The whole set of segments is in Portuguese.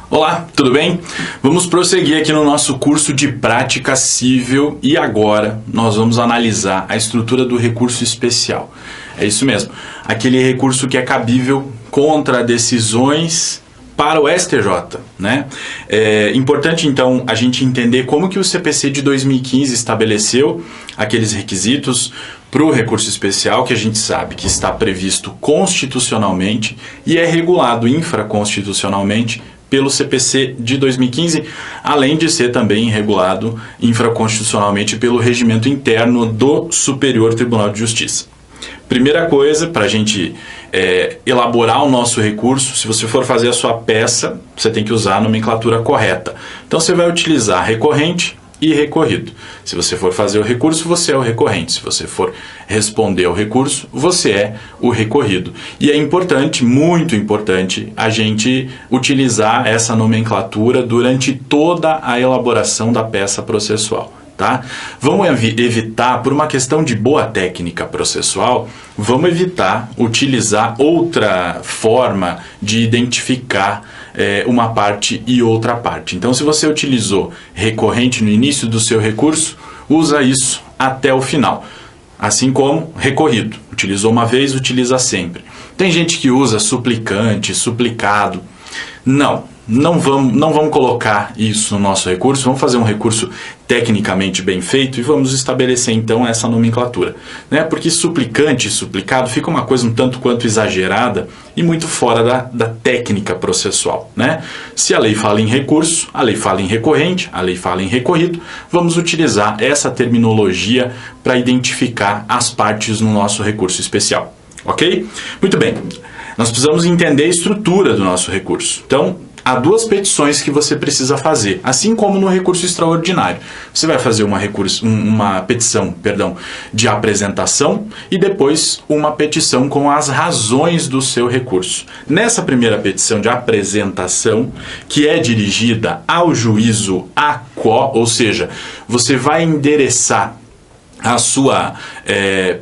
Olá, tudo bem? Vamos prosseguir aqui no nosso curso de prática civil e agora nós vamos analisar a estrutura do recurso especial. É isso mesmo, aquele recurso que é cabível contra decisões para o STJ, né? É importante então a gente entender como que o CPC de 2015 estabeleceu aqueles requisitos para o recurso especial, que a gente sabe que está previsto constitucionalmente e é regulado infraconstitucionalmente pelo CPC de 2015, além de ser também regulado infraconstitucionalmente pelo regimento interno do Superior Tribunal de Justiça. Primeira coisa, para a gente elaborar o nosso recurso, se você for fazer a sua peça, você tem que usar a nomenclatura correta. Então você vai utilizar recorrente e recorrido. Se você for fazer o recurso, você é o recorrente. Se você for responder ao recurso, você é o recorrido. E é importante, muito importante, a gente utilizar essa nomenclatura durante toda a elaboração da peça processual. Tá? Vamos evitar, por uma questão de boa técnica processual, vamos evitar utilizar outra forma de identificar uma parte e outra parte. Então, se você utilizou recorrente no início do seu recurso, usa isso até o final. Assim como recorrido. Utilizou uma vez, utiliza sempre. Tem gente que usa suplicante, suplicado. Não vamos colocar isso no nosso recurso, vamos fazer um recurso tecnicamente bem feito e vamos estabelecer então essa nomenclatura, né? Porque suplicante e suplicado fica uma coisa um tanto quanto exagerada e muito fora da técnica processual, né? Se a lei fala em recurso, a lei fala em recorrente, a lei fala em recorrido, vamos utilizar essa terminologia para identificar as partes no nosso recurso especial, ok? Muito bem, nós precisamos entender a estrutura do nosso recurso. Então, há duas petições que você precisa fazer, assim como no recurso extraordinário. Você vai fazer uma petição de apresentação e depois uma petição com as razões do seu recurso. Nessa primeira petição de apresentação, que é dirigida ao juízo AQO, ou seja, você vai endereçar a sua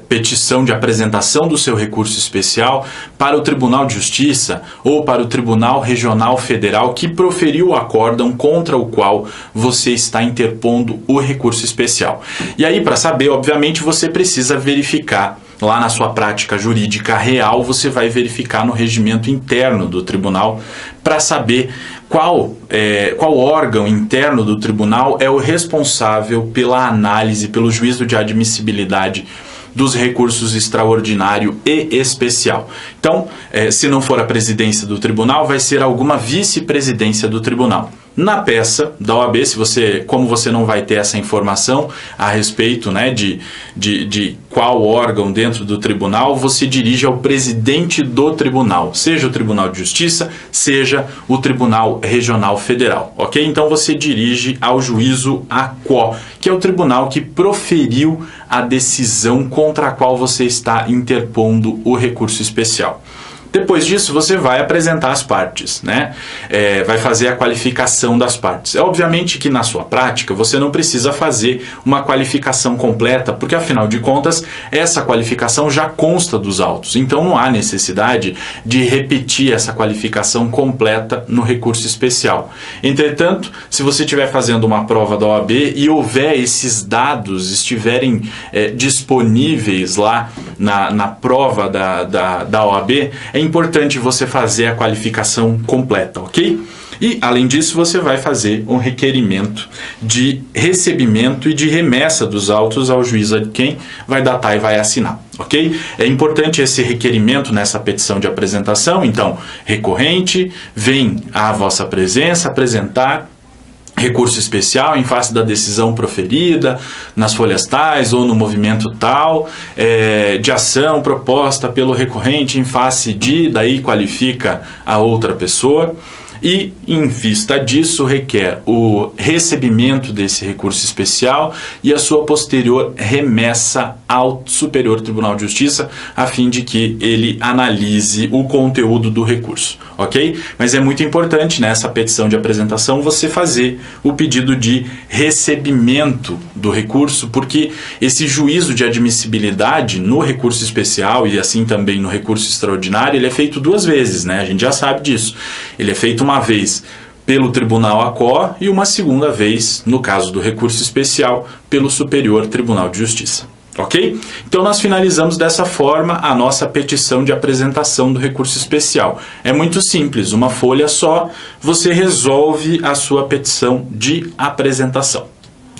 petição de apresentação do seu recurso especial para o Tribunal de Justiça ou para o Tribunal Regional Federal que proferiu o acórdão contra o qual você está interpondo o recurso especial. E aí, para saber, obviamente, você precisa verificar lá na sua prática jurídica real, você vai verificar no regimento interno do tribunal para saber qual órgão interno do tribunal é o responsável pela análise, pelo juízo de admissibilidade dos recursos extraordinário e especial. Então, se não for a presidência do tribunal, vai ser alguma vice-presidência do tribunal. Na peça da OAB, como você não vai ter essa informação a respeito, né, de qual órgão dentro do tribunal, você dirige ao presidente do tribunal, seja o Tribunal de Justiça, seja o Tribunal Regional Federal, ok? Então você dirige ao juízo AQO, que é o tribunal que proferiu a decisão contra a qual você está interpondo o recurso especial. Depois disso, você vai apresentar as partes, né? Vai fazer a qualificação das partes. É obviamente que na sua prática você não precisa fazer uma qualificação completa, porque afinal de contas essa qualificação já consta dos autos. Então não há necessidade de repetir essa qualificação completa no recurso especial. Entretanto, se você estiver fazendo uma prova da OAB e houver esses dados estiverem disponíveis lá na prova da OAB, é importante você fazer a qualificação completa, ok? E, além disso, você vai fazer um requerimento de recebimento e de remessa dos autos ao juiz a quem vai datar e vai assinar, ok? É importante esse requerimento nessa petição de apresentação. Então, recorrente, vem à vossa presença apresentar recurso especial em face da decisão proferida nas folhas tais ou no movimento tal, de ação proposta pelo recorrente em face de, daí qualifica a outra pessoa. E, em vista disso, requer o recebimento desse recurso especial e a sua posterior remessa ao Superior Tribunal de Justiça, a fim de que ele analise o conteúdo do recurso, ok? Mas é muito importante nessa petição de apresentação você fazer o pedido de recebimento do recurso, porque esse juízo de admissibilidade no recurso especial e assim também no recurso extraordinário, ele é feito duas vezes, né? A gente já sabe disso. Ele é feito uma vez pelo Tribunal ACO e uma segunda vez, no caso do recurso especial, pelo Superior Tribunal de Justiça. Ok? Então nós finalizamos dessa forma a nossa petição de apresentação do recurso especial. É muito simples, uma folha só, você resolve a sua petição de apresentação.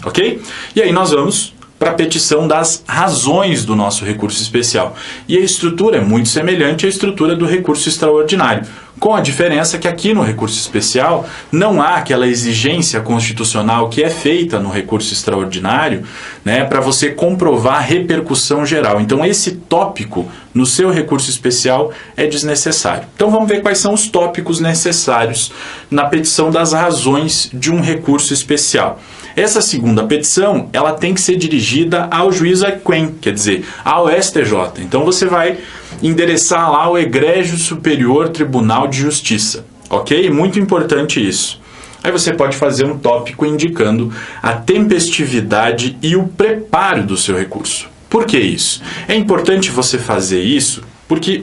Ok? E aí nós vamos para a petição das razões do nosso recurso especial. E a estrutura é muito semelhante à estrutura do recurso extraordinário, com a diferença que aqui no recurso especial não há aquela exigência constitucional que é feita no recurso extraordinário, né, para você comprovar a repercussão geral. Então esse tópico no seu recurso especial é desnecessário. Então vamos ver quais são os tópicos necessários na petição das razões de um recurso especial. Essa segunda petição, ela tem que ser dirigida ao juiz equem, quer dizer, ao STJ. Então você vai endereçar lá o Egrégio Superior Tribunal de Justiça, ok? Muito importante isso. Aí você pode fazer um tópico indicando a tempestividade e o preparo do seu recurso. Por que isso? É importante você fazer isso porque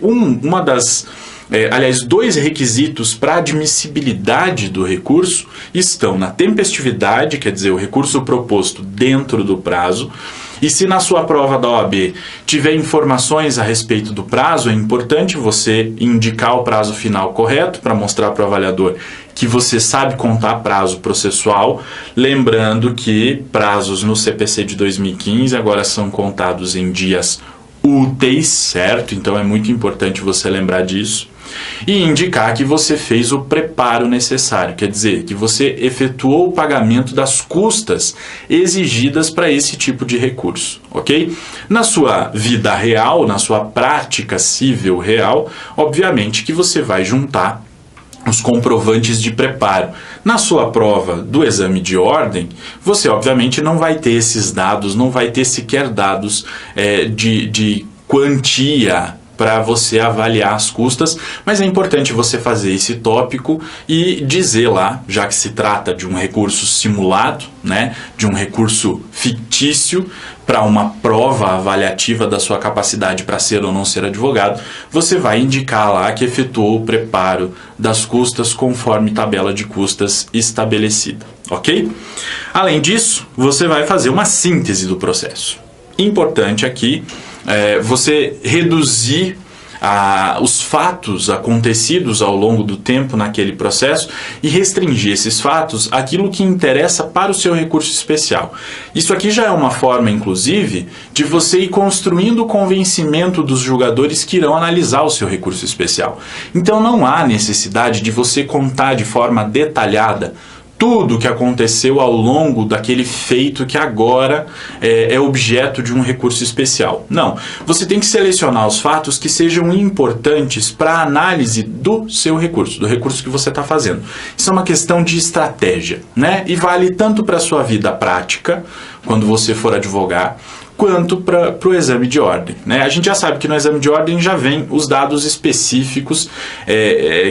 dois requisitos para admissibilidade do recurso estão na tempestividade, quer dizer, o recurso proposto dentro do prazo, e se na sua prova da OAB tiver informações a respeito do prazo, é importante você indicar o prazo final correto para mostrar para o avaliador que você sabe contar prazo processual, lembrando que prazos no CPC de 2015 agora são contados em dias úteis, certo? Então é muito importante você lembrar disso. E indicar que você fez o preparo necessário, quer dizer, que você efetuou o pagamento das custas exigidas para esse tipo de recurso, ok? Na sua vida real, na sua prática civil real, obviamente que você vai juntar os comprovantes de preparo. Na sua prova do exame de ordem, você obviamente não vai ter esses dados, não vai ter sequer dados de quantia para você avaliar as custas, mas é importante você fazer esse tópico e dizer lá, já que se trata de um recurso simulado, né, de um recurso fictício para uma prova avaliativa da sua capacidade para ser ou não ser advogado, você vai indicar lá que efetuou o preparo das custas conforme tabela de custas estabelecida, ok? Além disso, você vai fazer uma síntese do processo. Importante aqui você reduzir os fatos acontecidos ao longo do tempo naquele processo e restringir esses fatos àquilo que interessa para o seu recurso especial. Isso aqui já é uma forma, inclusive, de você ir construindo o convencimento dos julgadores que irão analisar o seu recurso especial. Então não há necessidade de você contar de forma detalhada tudo o que aconteceu ao longo daquele feito que agora é objeto de um recurso especial. Não, você tem que selecionar os fatos que sejam importantes para a análise do seu recurso, do recurso que você está fazendo. Isso é uma questão de estratégia, né? E vale tanto para a sua vida prática, quando você for advogar, quanto para o exame de ordem, né? A gente já sabe que no exame de ordem já vem os dados específicos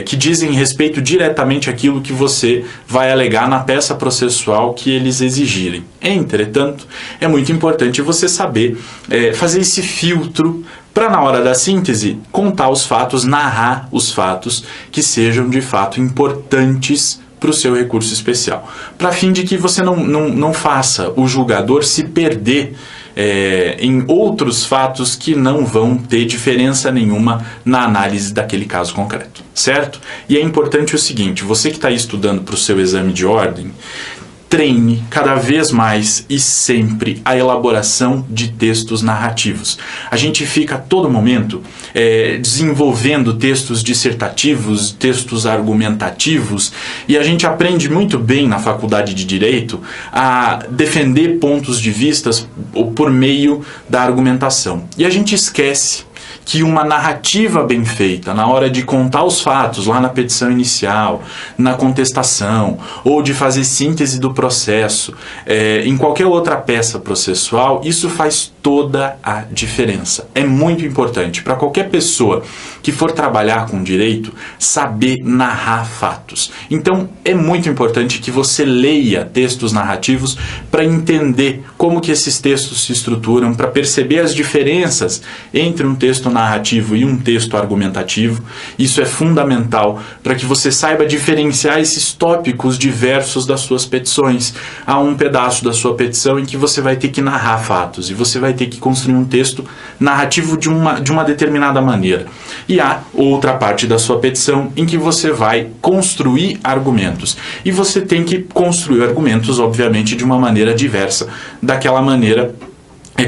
que dizem respeito diretamente àquilo que você vai alegar na peça processual que eles exigirem. Entretanto, é muito importante você saber fazer esse filtro para, na hora da síntese, contar os fatos, narrar os fatos que sejam de fato importantes para o seu recurso especial, para fim de que você não faça o julgador se perder em outros fatos que não vão ter diferença nenhuma na análise daquele caso concreto, certo? E é importante o seguinte, você que está estudando para o seu exame de ordem, treine cada vez mais e sempre a elaboração de textos narrativos. A gente fica a todo momento desenvolvendo textos dissertativos, textos argumentativos, e a gente aprende muito bem na faculdade de Direito a defender pontos de vista por meio da argumentação. E a gente esquece que uma narrativa bem feita, na hora de contar os fatos lá na petição inicial, na contestação, ou de fazer síntese do processo, em qualquer outra peça processual, isso faz toda a diferença. É muito importante para qualquer pessoa que for trabalhar com direito saber narrar fatos. Então, é muito importante que você leia textos narrativos para entender como que esses textos se estruturam, para perceber as diferenças entre um texto texto narrativo e um texto argumentativo. Isso é fundamental para que você saiba diferenciar esses tópicos diversos das suas petições. Há um pedaço da sua petição em que você vai ter que narrar fatos e você vai ter que construir um texto narrativo de uma determinada maneira. E há outra parte da sua petição em que você vai construir argumentos. E você tem que construir argumentos, obviamente, de uma maneira diversa daquela maneira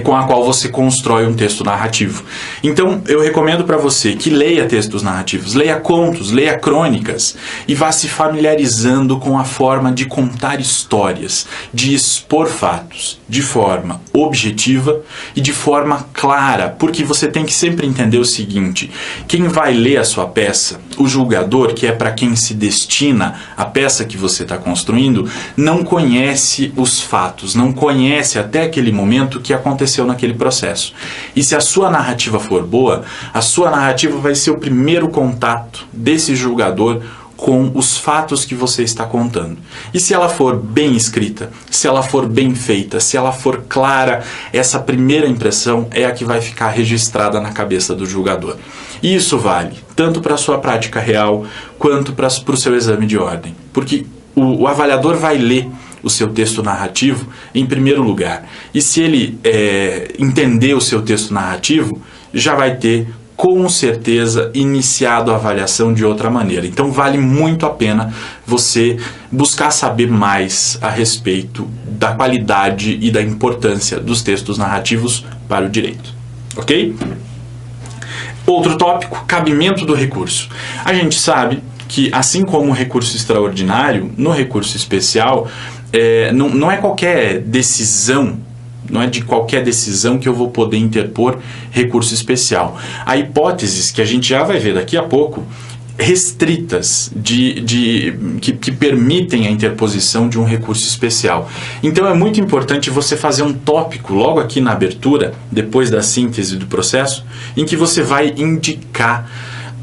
com a qual você constrói um texto narrativo. Então, eu recomendo para você que leia textos narrativos, leia contos, leia crônicas e vá se familiarizando com a forma de contar histórias, de expor fatos de forma objetiva e de forma clara, porque você tem que sempre entender o seguinte: quem vai ler a sua peça, o julgador, que é para quem se destina a peça que você está construindo, não conhece os fatos, não conhece até aquele momento que aconteceu naquele processo. E se a sua narrativa for boa, a sua narrativa vai ser o primeiro contato desse julgador com os fatos que você está contando. E se ela for bem escrita, se ela for bem feita, se ela for clara, essa primeira impressão é a que vai ficar registrada na cabeça do julgador. E isso vale tanto para a sua prática real quanto para o seu exame de ordem. Porque o avaliador vai ler o seu texto narrativo em primeiro lugar. E se ele entender o seu texto narrativo, já vai ter com certeza iniciado a avaliação de outra maneira. Então vale muito a pena você buscar saber mais a respeito da qualidade e da importância dos textos narrativos para o direito. Ok? Outro tópico, cabimento do recurso. A gente sabe que, assim como o recurso extraordinário, no recurso especial, não é qualquer decisão, não é de qualquer decisão que eu vou poder interpor recurso especial. Há hipóteses que a gente já vai ver daqui a pouco, restritas, que permitem a interposição de um recurso especial. Então é muito importante você fazer um tópico logo aqui na abertura, depois da síntese do processo, em que você vai indicar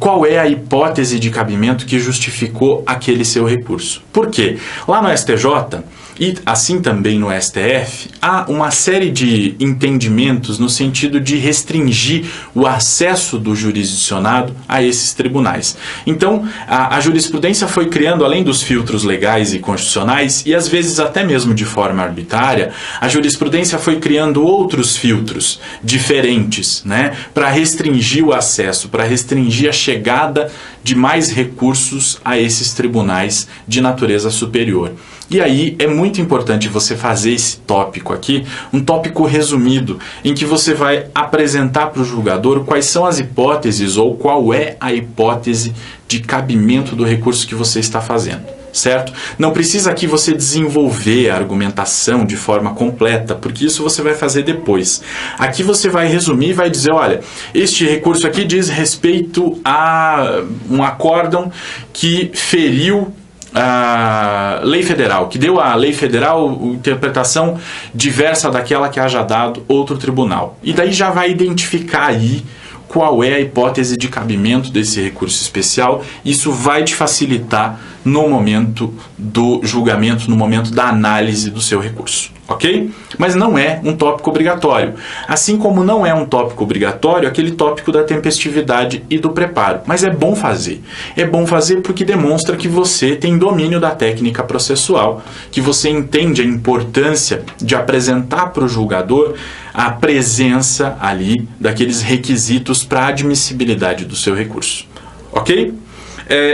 qual é a hipótese de cabimento que justificou aquele seu recurso. Por quê? Lá no STJ, e assim também no STF, há uma série de entendimentos no sentido de restringir o acesso do jurisdicionado a esses tribunais. Então, a jurisprudência foi criando, além dos filtros legais e constitucionais, e às vezes até mesmo de forma arbitrária, a jurisprudência foi criando outros filtros diferentes, né, para restringir o acesso, para restringir a chegada de mais recursos a esses tribunais de natureza superior. E aí é muito importante você fazer esse tópico aqui, um tópico resumido, em que você vai apresentar para o julgador quais são as hipóteses ou qual é a hipótese de cabimento do recurso que você está fazendo. Certo? Não precisa aqui você desenvolver a argumentação de forma completa, porque isso você vai fazer depois. Aqui você vai resumir e vai dizer, olha, este recurso aqui diz respeito a um acórdão que feriu a lei federal, que deu à lei federal interpretação diversa daquela que haja dado outro tribunal. E daí já vai identificar aí qual é a hipótese de cabimento desse recurso especial. Isso vai te facilitar no momento do julgamento, no momento da análise do seu recurso, ok? Mas não é um tópico obrigatório. Assim como não é um tópico obrigatório aquele tópico da tempestividade e do preparo. Mas é bom fazer. É bom fazer porque demonstra que você tem domínio da técnica processual, que você entende a importância de apresentar para o julgador a presença ali daqueles requisitos para a admissibilidade do seu recurso, ok?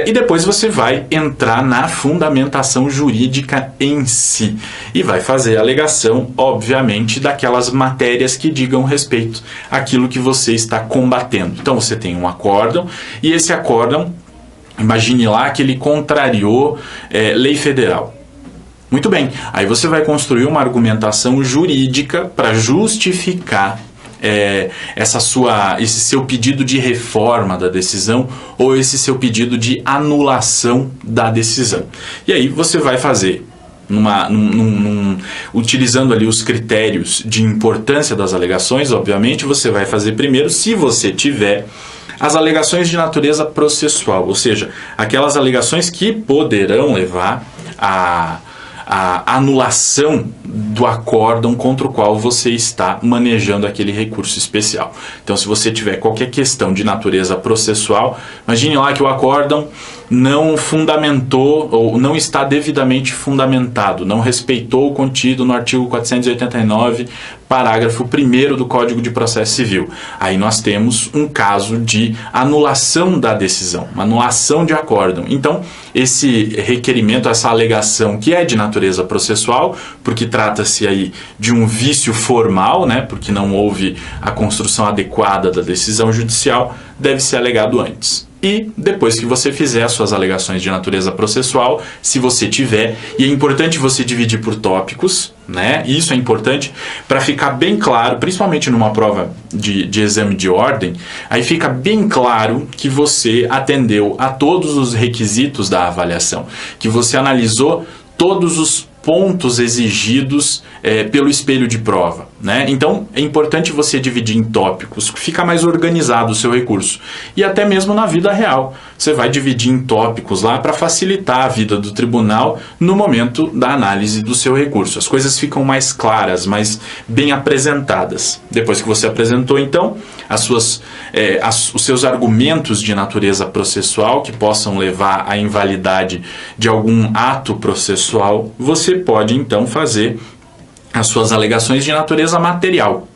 E depois você vai entrar na fundamentação jurídica em si e vai fazer a alegação, obviamente, daquelas matérias que digam respeito àquilo que você está combatendo. Então você tem um acórdão e esse acórdão, imagine lá que ele contrariou lei federal. Muito bem, aí você vai construir uma argumentação jurídica para justificar esse seu pedido de reforma da decisão ou esse seu pedido de anulação da decisão. E aí você vai fazer, utilizando ali os critérios de importância das alegações, obviamente, você vai fazer primeiro, se você tiver, as alegações de natureza processual, ou seja, aquelas alegações que poderão levar a anulação do acórdão contra o qual você está manejando aquele recurso especial. Então, se você tiver qualquer questão de natureza processual, imagine lá que o acórdão não fundamentou ou não está devidamente fundamentado, não respeitou o contido no artigo 489, parágrafo 1º do Código de Processo Civil. Aí nós temos um caso de anulação da decisão, uma anulação de acórdão. Então, esse requerimento, essa alegação que é de natureza processual, porque trata-se aí de um vício formal, né, porque não houve a construção adequada da decisão judicial, deve ser alegado antes. E depois que você fizer as suas alegações de natureza processual, se você tiver, e é importante você dividir por tópicos, né? Isso é importante para ficar bem claro, principalmente numa prova de exame de ordem, aí fica bem claro que você atendeu a todos os requisitos da avaliação, que você analisou todos os pontos exigidos pelo espelho de prova, né? Então, é importante você dividir em tópicos, fica mais organizado o seu recurso. E até mesmo na vida real, você vai dividir em tópicos lá para facilitar a vida do tribunal no momento da análise do seu recurso. As coisas ficam mais claras, mais bem apresentadas. Depois que você apresentou, então, os seus argumentos de natureza processual que possam levar à invalidade de algum ato processual, você pode, então, fazer as suas alegações de natureza material,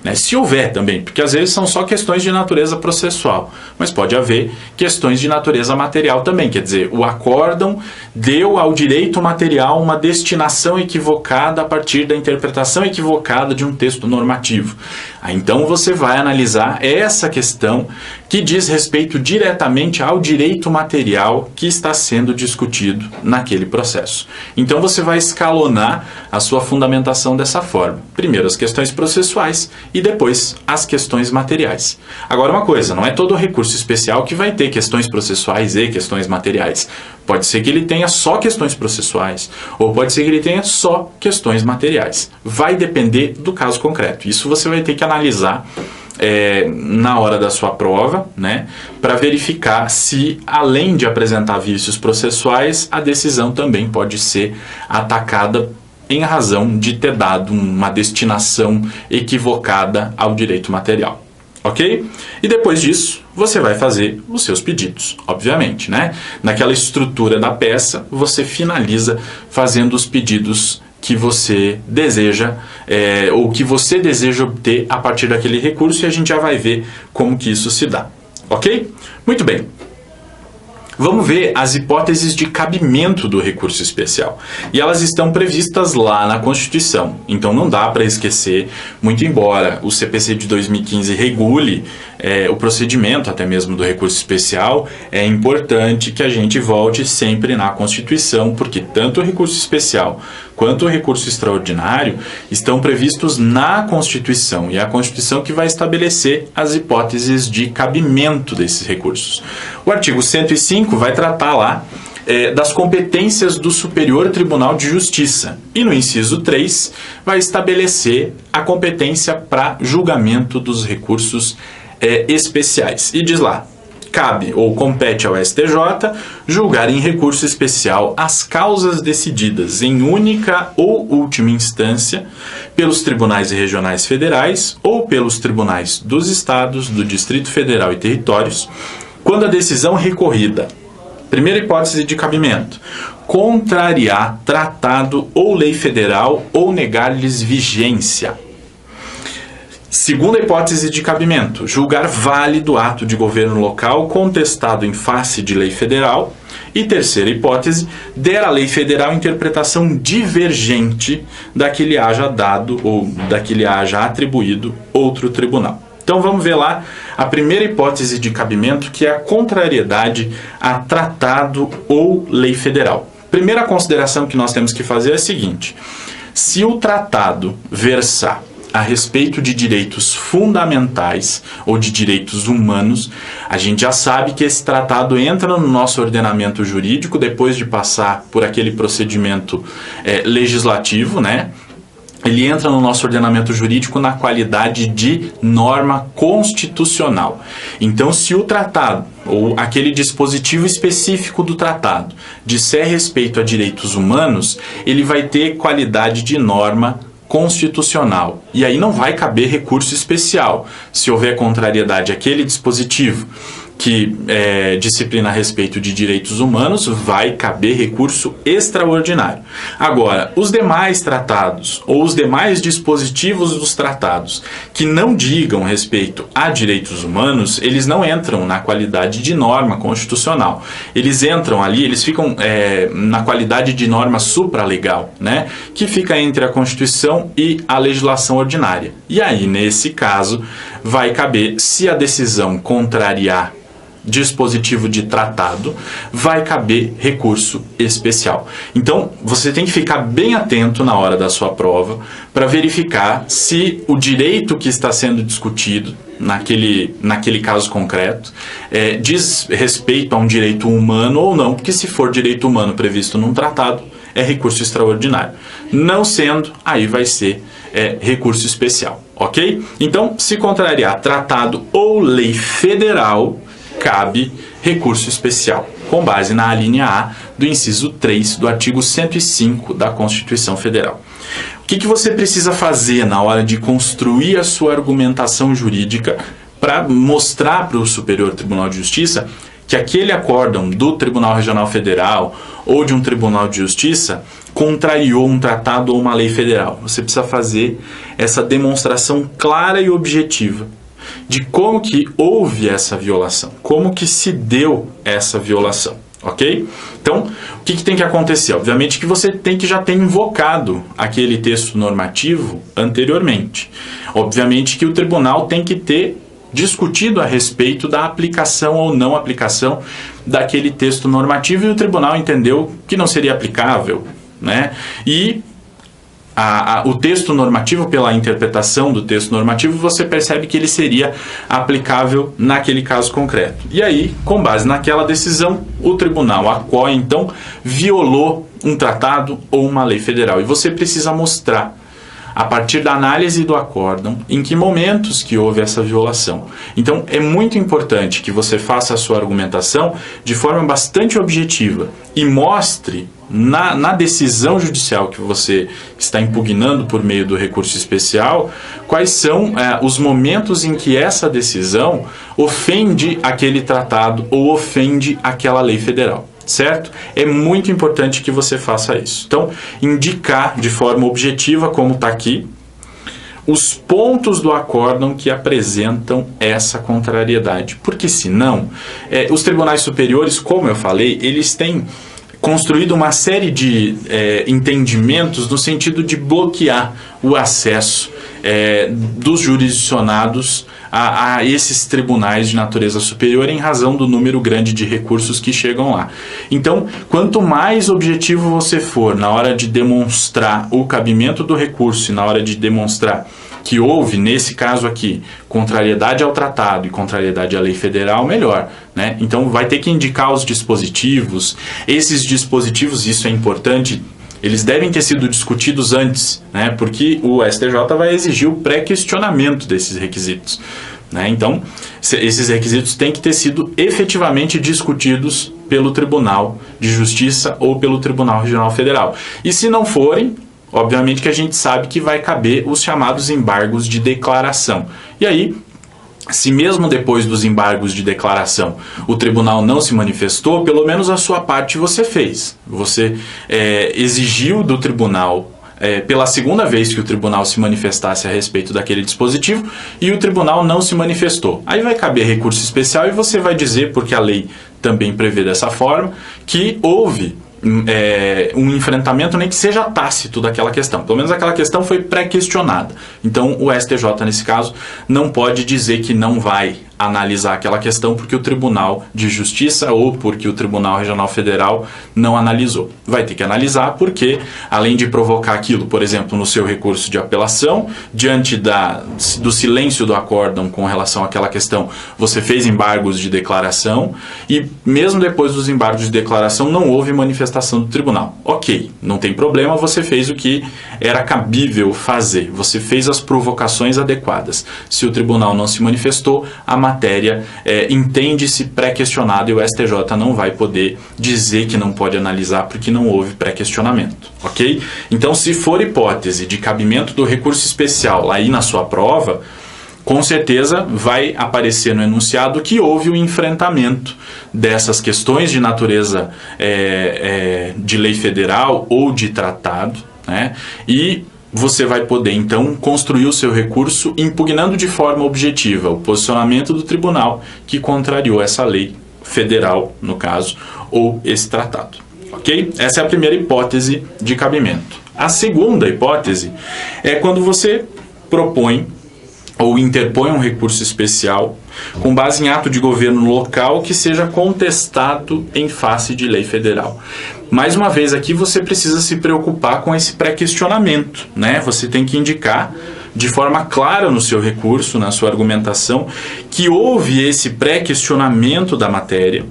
né? Se houver também, porque às vezes são só questões de natureza processual, mas pode haver questões de natureza material também, quer dizer, o acórdão deu ao direito material uma destinação equivocada a partir da interpretação equivocada de um texto normativo. Aí, então você vai analisar essa questão que diz respeito diretamente ao direito material que está sendo discutido naquele processo. Então você vai escalonar a sua fundamentação dessa forma. Primeiro as questões processuais e depois as questões materiais. Agora uma coisa, não é todo recurso especial que vai ter questões processuais e questões materiais. Pode ser que ele tenha só questões processuais, ou pode ser que ele tenha só questões materiais. Vai depender do caso concreto. Isso você vai ter que analisar na hora da sua prova, né, para verificar se, além de apresentar vícios processuais, a decisão também pode ser atacada em razão de ter dado uma destinação equivocada ao direito material. Ok? E depois disso, você vai fazer os seus pedidos, obviamente, né? Naquela estrutura da peça, você finaliza fazendo os pedidos que você deseja, ou que você deseja obter a partir daquele recurso, e a gente já vai ver como que isso se dá. Ok? Muito bem. Vamos ver as hipóteses de cabimento do recurso especial. E elas estão previstas lá na Constituição. Então não dá para esquecer, muito embora o CPC de 2015 regule o procedimento até mesmo do recurso especial, é importante que a gente volte sempre na Constituição, porque tanto o recurso especial quanto o recurso extraordinário estão previstos na Constituição, e é a Constituição que vai estabelecer as hipóteses de cabimento desses recursos. O artigo 105 vai tratar lá das competências do Superior Tribunal de Justiça, e no inciso 3 vai estabelecer a competência para julgamento dos recursos especiais. E diz lá: cabe ou compete ao STJ julgar em recurso especial as causas decididas em única ou última instância pelos tribunais regionais federais ou pelos tribunais dos estados, do Distrito Federal e territórios, quando a decisão recorrida, primeira hipótese de cabimento, contrariar tratado ou lei federal ou negar-lhes vigência. Segunda hipótese de cabimento, julgar válido ato de governo local contestado em face de lei federal. E terceira hipótese, der a lei federal interpretação divergente da que lhe haja dado ou da que lhe haja atribuído outro tribunal. Então vamos ver lá a primeira hipótese de cabimento, que é a contrariedade a tratado ou lei federal. Primeira consideração que nós temos que fazer é a seguinte: se o tratado versar a respeito de direitos fundamentais ou de direitos humanos, a gente já sabe que esse tratado entra no nosso ordenamento jurídico depois de passar por aquele procedimento legislativo, né? ele entra no nosso ordenamento jurídico na qualidade de norma constitucional. Então, se o tratado ou aquele dispositivo específico do tratado disser respeito a direitos humanos, ele vai ter qualidade de norma constitucional. E aí não vai caber recurso especial. Se houver contrariedade àquele dispositivo que disciplina a respeito de direitos humanos, vai caber recurso extraordinário. Agora, os demais tratados ou os demais dispositivos dos tratados que não digam respeito a direitos humanos, eles não entram na qualidade de norma constitucional. Eles entram ali, eles ficam na qualidade de norma supralegal, né? Que fica entre a Constituição e a legislação ordinária. E aí, nesse caso, vai caber, se a decisão contrariar dispositivo de tratado, vai caber recurso especial. Então, você tem que ficar bem atento na hora da sua prova para verificar se o direito que está sendo discutido naquele caso concreto diz respeito a um direito humano ou não, porque se for direito humano previsto num tratado, é recurso extraordinário. Não sendo, aí vai ser recurso especial, ok? Então, se contrariar tratado ou lei federal, cabe recurso especial, com base na alínea A do inciso 3 do artigo 105 da Constituição Federal. O que você precisa fazer na hora de construir a sua argumentação jurídica para mostrar para o Superior Tribunal de Justiça que aquele acórdão do Tribunal Regional Federal ou de um Tribunal de Justiça contrariou um tratado ou uma lei federal? Você precisa fazer essa demonstração clara e objetiva de como que houve essa violação, como que se deu essa violação, ok? Então, o que tem que acontecer? Obviamente que você tem que já ter invocado aquele texto normativo anteriormente. Obviamente que o tribunal tem que ter discutido a respeito da aplicação ou não aplicação daquele texto normativo e o tribunal entendeu que não seria aplicável, né? E o texto normativo, pela interpretação do texto normativo, você percebe que ele seria aplicável naquele caso concreto. E aí, com base naquela decisão, o tribunal, a qual então violou um tratado ou uma lei federal. E você precisa mostrar, a partir da análise do acórdão, em que momentos que houve essa violação. Então, é muito importante que você faça a sua argumentação de forma bastante objetiva e mostre na decisão judicial que você está impugnando por meio do recurso especial, quais são os momentos em que essa decisão ofende aquele tratado ou ofende aquela lei federal. Certo? É muito importante que você faça isso. Então, indicar de forma objetiva, como está aqui, os pontos do acórdão que apresentam essa contrariedade. Porque senão, os tribunais superiores, como eu falei, eles têm construído uma série de entendimentos no sentido de bloquear o acesso dos jurisdicionados a esses tribunais de natureza superior em razão do número grande de recursos que chegam lá. Então, quanto mais objetivo você for na hora de demonstrar o cabimento do recurso e na hora de demonstrar que houve, nesse caso aqui, contrariedade ao tratado e contrariedade à lei federal, melhor, né? Então, vai ter que indicar os dispositivos. Esses dispositivos, isso é importante, eles devem ter sido discutidos antes, né? Porque o STJ vai exigir o pré-questionamento desses requisitos, né? Então, esses requisitos têm que ter sido efetivamente discutidos pelo Tribunal de Justiça ou pelo Tribunal Regional Federal. E se não forem, obviamente que a gente sabe que vai caber os chamados embargos de declaração. E aí, se mesmo depois dos embargos de declaração o tribunal não se manifestou, pelo menos a sua parte você fez. Você exigiu do tribunal, pela segunda vez que o tribunal se manifestasse a respeito daquele dispositivo, e o tribunal não se manifestou. Aí vai caber recurso especial e você vai dizer, porque a lei também prevê dessa forma, que houve um enfrentamento, nem que seja tácito daquela questão. Pelo menos aquela questão foi pré-questionada. Então, o STJ, nesse caso, não pode dizer que não vai analisar aquela questão porque o Tribunal de Justiça ou porque o Tribunal Regional Federal não analisou. Vai ter que analisar porque, além de provocar aquilo, por exemplo, no seu recurso de apelação, diante do silêncio do acórdão com relação àquela questão, você fez embargos de declaração e mesmo depois dos embargos de declaração não houve manifestação do tribunal. Ok, não tem problema, você fez o que era cabível fazer, você fez as provocações adequadas. Se o tribunal não se manifestou, a matéria entende-se pré-questionada e o STJ não vai poder dizer que não pode analisar porque não houve pré-questionamento, ok? Então, se for hipótese de cabimento do recurso especial aí na sua prova, com certeza vai aparecer no enunciado que houve o enfrentamento dessas questões de natureza de lei federal ou de tratado, né? E você vai poder, então, construir o seu recurso impugnando de forma objetiva o posicionamento do tribunal que contrariou essa lei federal, no caso, ou esse tratado. Ok? Essa é a primeira hipótese de cabimento. A segunda hipótese é quando você propõe ou interpõe um recurso especial com base em ato de governo local que seja contestado em face de lei federal. Mais uma vez, aqui você precisa se preocupar com esse pré-questionamento, né? Você tem que indicar de forma clara no seu recurso, na sua argumentação, que houve esse pré-questionamento da matéria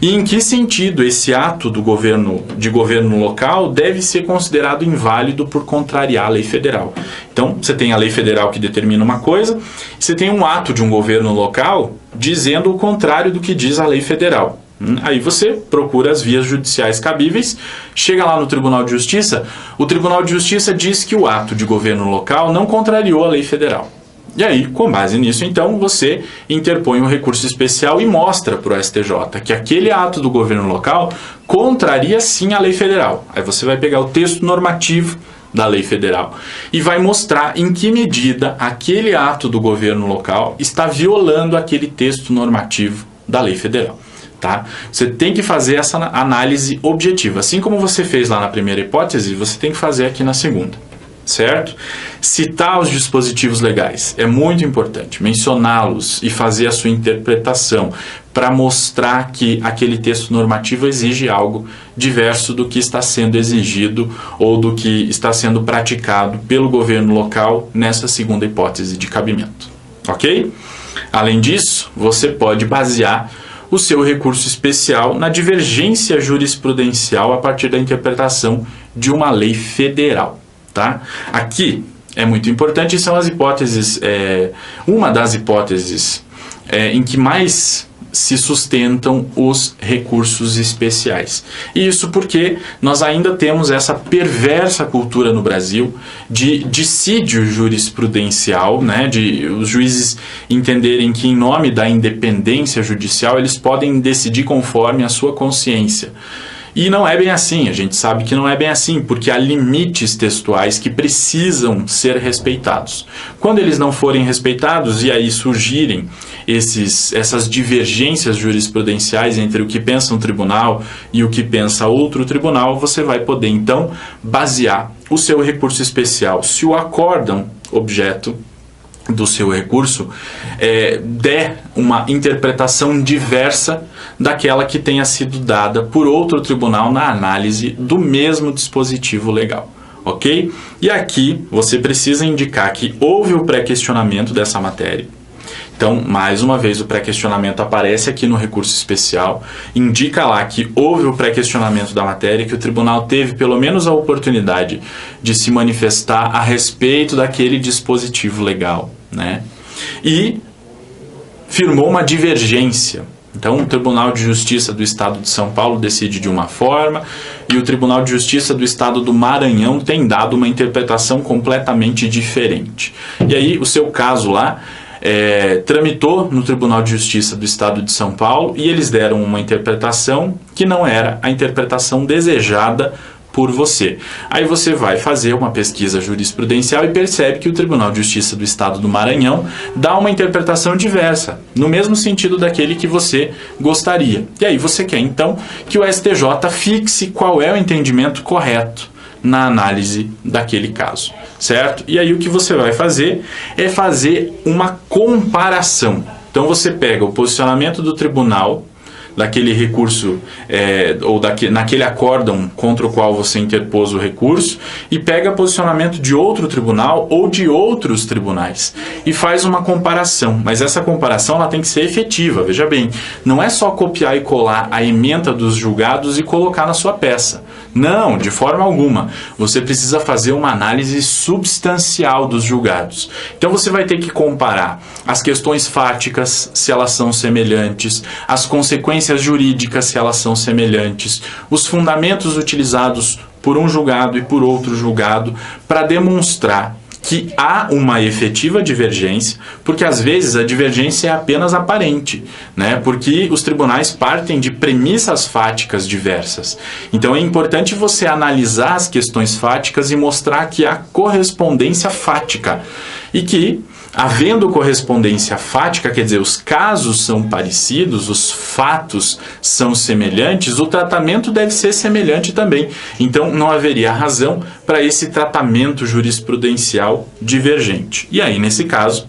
e em que sentido esse ato de governo local deve ser considerado inválido por contrariar a lei federal. Então, você tem a lei federal que determina uma coisa, você tem um ato de um governo local dizendo o contrário do que diz a lei federal. Aí você procura as vias judiciais cabíveis, chega lá no Tribunal de Justiça, o Tribunal de Justiça diz que o ato de governo local não contrariou a lei federal. E aí, com base nisso, então, você interpõe um recurso especial e mostra para o STJ que aquele ato do governo local contraria sim a lei federal. Aí você vai pegar o texto normativo da lei federal e vai mostrar em que medida aquele ato do governo local está violando aquele texto normativo da lei federal. Tá? Você tem que fazer essa análise objetiva. Assim como você fez lá na primeira hipótese, você tem que fazer aqui na segunda. Certo? Citar os dispositivos legais é muito importante, mencioná-los e fazer a sua interpretação para mostrar que aquele texto normativo exige algo diverso do que está sendo exigido ou do que está sendo praticado pelo governo local nessa segunda hipótese de cabimento. Ok? Além disso, você pode basear o seu recurso especial na divergência jurisprudencial a partir da interpretação de uma lei federal. Tá? Aqui é muito importante e são as hipóteses, uma das hipóteses em que mais se sustentam os recursos especiais. E isso porque nós ainda temos essa perversa cultura no Brasil de dissídio jurisprudencial, né? De os juízes entenderem que em nome da independência judicial eles podem decidir conforme a sua consciência. E não é bem assim, a gente sabe que não é bem assim, porque há limites textuais que precisam ser respeitados. Quando eles não forem respeitados e aí surgirem essas divergências jurisprudenciais entre o que pensa um tribunal e o que pensa outro tribunal, você vai poder então basear o seu recurso especial. Se o acórdão objeto do seu recurso der uma interpretação diversa daquela que tenha sido dada por outro tribunal na análise do mesmo dispositivo legal, ok? E aqui você precisa indicar que houve o pré-questionamento dessa matéria. Então, mais uma vez, o pré-questionamento aparece aqui no recurso especial, indica lá que houve o pré-questionamento da matéria, que o tribunal teve pelo menos a oportunidade de se manifestar a respeito daquele dispositivo legal, né? E firmou uma divergência. Então, o Tribunal de Justiça do Estado de São Paulo decide de uma forma e o Tribunal de Justiça do Estado do Maranhão tem dado uma interpretação completamente diferente. E aí, o seu caso lá tramitou no Tribunal de Justiça do Estado de São Paulo e eles deram uma interpretação que não era a interpretação desejada por você. Aí você vai fazer uma pesquisa jurisprudencial e percebe que o Tribunal de Justiça do Estado do Maranhão dá uma interpretação diversa, no mesmo sentido daquele que você gostaria. E aí você quer então que o STJ fixe qual é o entendimento correto na análise daquele caso, certo? E aí o que você vai fazer é fazer uma comparação Então você pega o posicionamento do tribunal, daquele recurso ou naquele acórdão contra o qual você interpôs o recurso, e pega posicionamento de outro tribunal ou de outros tribunais e faz uma comparação. Mas essa comparação ela tem que ser efetiva, veja bem, não é só copiar e colar a ementa dos julgados e colocar na sua peça. Não, de forma alguma. Você precisa fazer uma análise substancial dos julgados. Então você vai ter que comparar as questões fáticas, se elas são semelhantes, as consequências jurídicas, se elas são semelhantes, os fundamentos utilizados por um julgado e por outro julgado, para demonstrar que há uma efetiva divergência, porque às vezes a divergência é apenas aparente, né? Porque os tribunais partem de premissas fáticas diversas. Então é importante você analisar as questões fáticas e mostrar que há correspondência fática e que, havendo correspondência fática, quer dizer, os casos são parecidos, os fatos são semelhantes, o tratamento deve ser semelhante também. Então, não haveria razão para esse tratamento jurisprudencial divergente. E aí, nesse caso,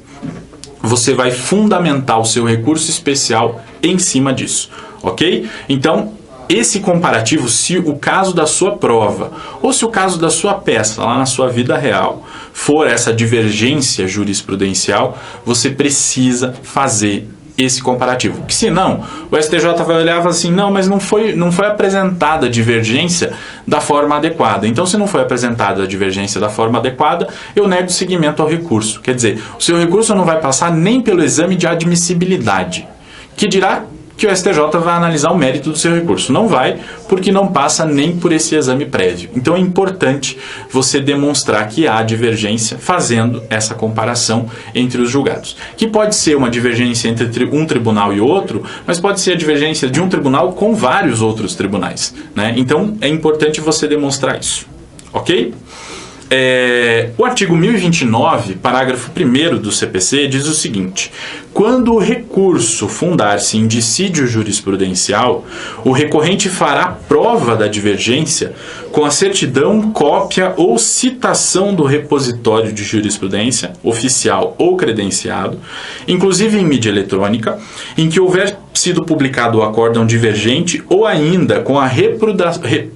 você vai fundamentar o seu recurso especial em cima disso, ok? Então, esse comparativo, se o caso da sua prova ou se o caso da sua peça lá na sua vida real for essa divergência jurisprudencial, você precisa fazer esse comparativo. Porque senão, o STJ vai olhar e falar assim, não, mas não foi apresentada a divergência da forma adequada. Então, se não foi apresentada a divergência da forma adequada, eu nego seguimento ao recurso. Quer dizer, o seu recurso não vai passar nem pelo exame de admissibilidade, que dirá que o STJ vai analisar o mérito do seu recurso. Não vai, porque não passa nem por esse exame prévio. Então é importante você demonstrar que há divergência fazendo essa comparação entre os julgados. Que pode ser uma divergência entre um tribunal e outro, mas pode ser a divergência de um tribunal com vários outros tribunais, né? Então é importante você demonstrar isso. Ok? O artigo 1029, parágrafo 1º do CPC, diz o seguinte: quando o recurso fundar-se em dissídio jurisprudencial, o recorrente fará prova da divergência com a certidão, cópia ou citação do repositório de jurisprudência, oficial ou credenciado, inclusive em mídia eletrônica, em que houver sido publicado o acórdão divergente ou ainda com a reprodução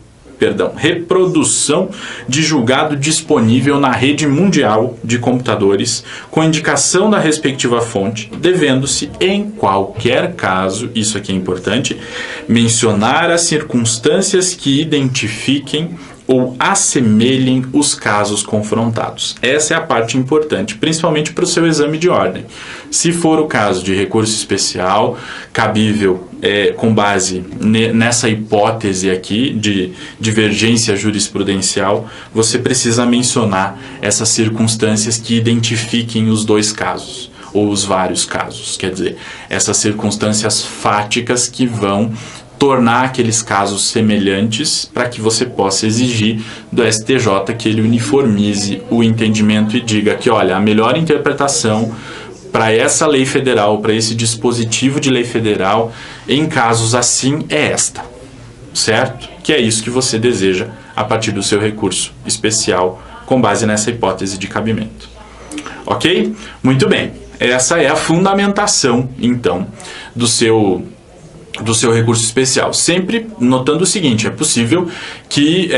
de julgado disponível na rede mundial de computadores, com indicação da respectiva fonte, devendo-se, em qualquer caso, isso aqui é importante, mencionar as circunstâncias que identifiquem ou assemelhem os casos confrontados. Essa é a parte importante, principalmente para o seu exame de ordem. Se for o caso de recurso especial, cabível com base nessa hipótese aqui de divergência jurisprudencial, você precisa mencionar essas circunstâncias que identifiquem os dois casos, ou os vários casos. Quer dizer, essas circunstâncias fáticas que vão tornar aqueles casos semelhantes para que você possa exigir do STJ que ele uniformize o entendimento e diga que, olha, a melhor interpretação para essa lei federal, para esse dispositivo de lei federal, em casos assim, é esta, certo? Que é isso que você deseja a partir do seu recurso especial com base nessa hipótese de cabimento. Ok? Muito bem. Essa é a fundamentação, então, do seu recurso especial. Sempre notando o seguinte: é possível que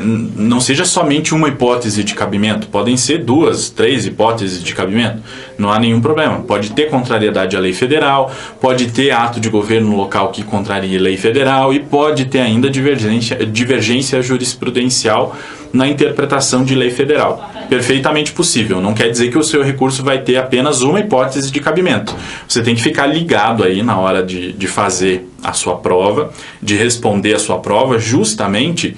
não seja somente uma hipótese de cabimento, podem ser 2, 3 hipóteses de cabimento, não há nenhum problema. Pode ter contrariedade à lei federal, pode ter ato de governo local que contrarie lei federal e pode ter ainda divergência jurisprudencial na interpretação de lei federal. Perfeitamente possível. Não quer dizer que o seu recurso vai ter apenas uma hipótese de cabimento. Você tem que ficar ligado aí na hora de fazer a sua prova, de responder a sua prova, justamente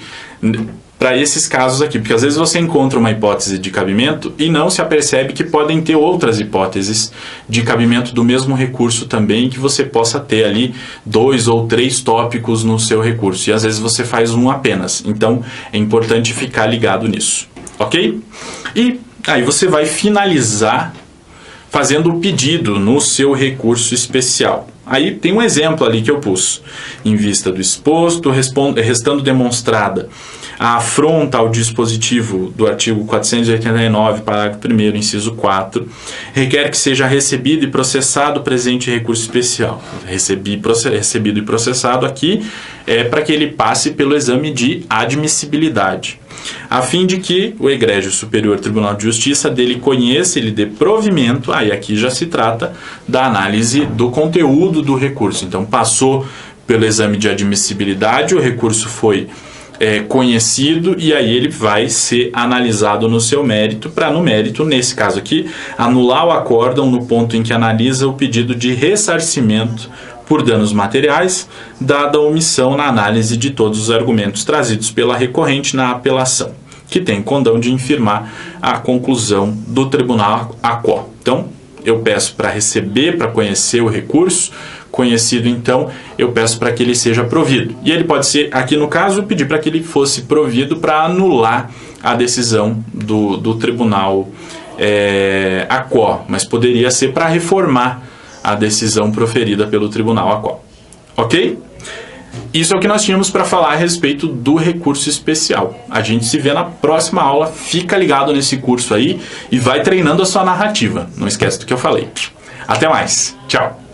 para esses casos aqui. Porque às vezes você encontra uma hipótese de cabimento e não se apercebe que podem ter outras hipóteses de cabimento do mesmo recurso também, que você possa ter ali 2 ou 3 tópicos no seu recurso. E às vezes você faz um apenas. Então é importante ficar ligado nisso. Ok? E aí você vai finalizar fazendo o pedido no seu recurso especial. Aí tem um exemplo ali que eu pus. Em vista do exposto, restando demonstrada a afronta ao dispositivo do artigo 489, parágrafo 1º, inciso 4, requer que seja recebido e processado o presente recurso especial. Recebido e processado aqui é para que ele passe pelo exame de admissibilidade, a fim de que o Egrégio Superior Tribunal de Justiça dele conheça, ele dê provimento, aí aqui já se trata da análise do conteúdo do recurso. Então, passou pelo exame de admissibilidade, o recurso foi conhecido e aí ele vai ser analisado no seu mérito, para no mérito, nesse caso aqui, anular o acórdão no ponto em que analisa o pedido de ressarcimento por danos materiais, dada a omissão na análise de todos os argumentos trazidos pela recorrente na apelação, que tem condão de infirmar a conclusão do tribunal ACO. Então, eu peço para receber, para conhecer o recurso, conhecido então, eu peço para que ele seja provido. E ele pode ser, aqui no caso, pedir para que ele fosse provido para anular a decisão do tribunal ACO, mas poderia ser para reformar a decisão proferida pelo tribunal ACO. Ok? Isso é o que nós tínhamos para falar a respeito do recurso especial. A gente se vê na próxima aula. Fica ligado nesse curso aí e vai treinando a sua narrativa. Não esquece do que eu falei. Até mais. Tchau.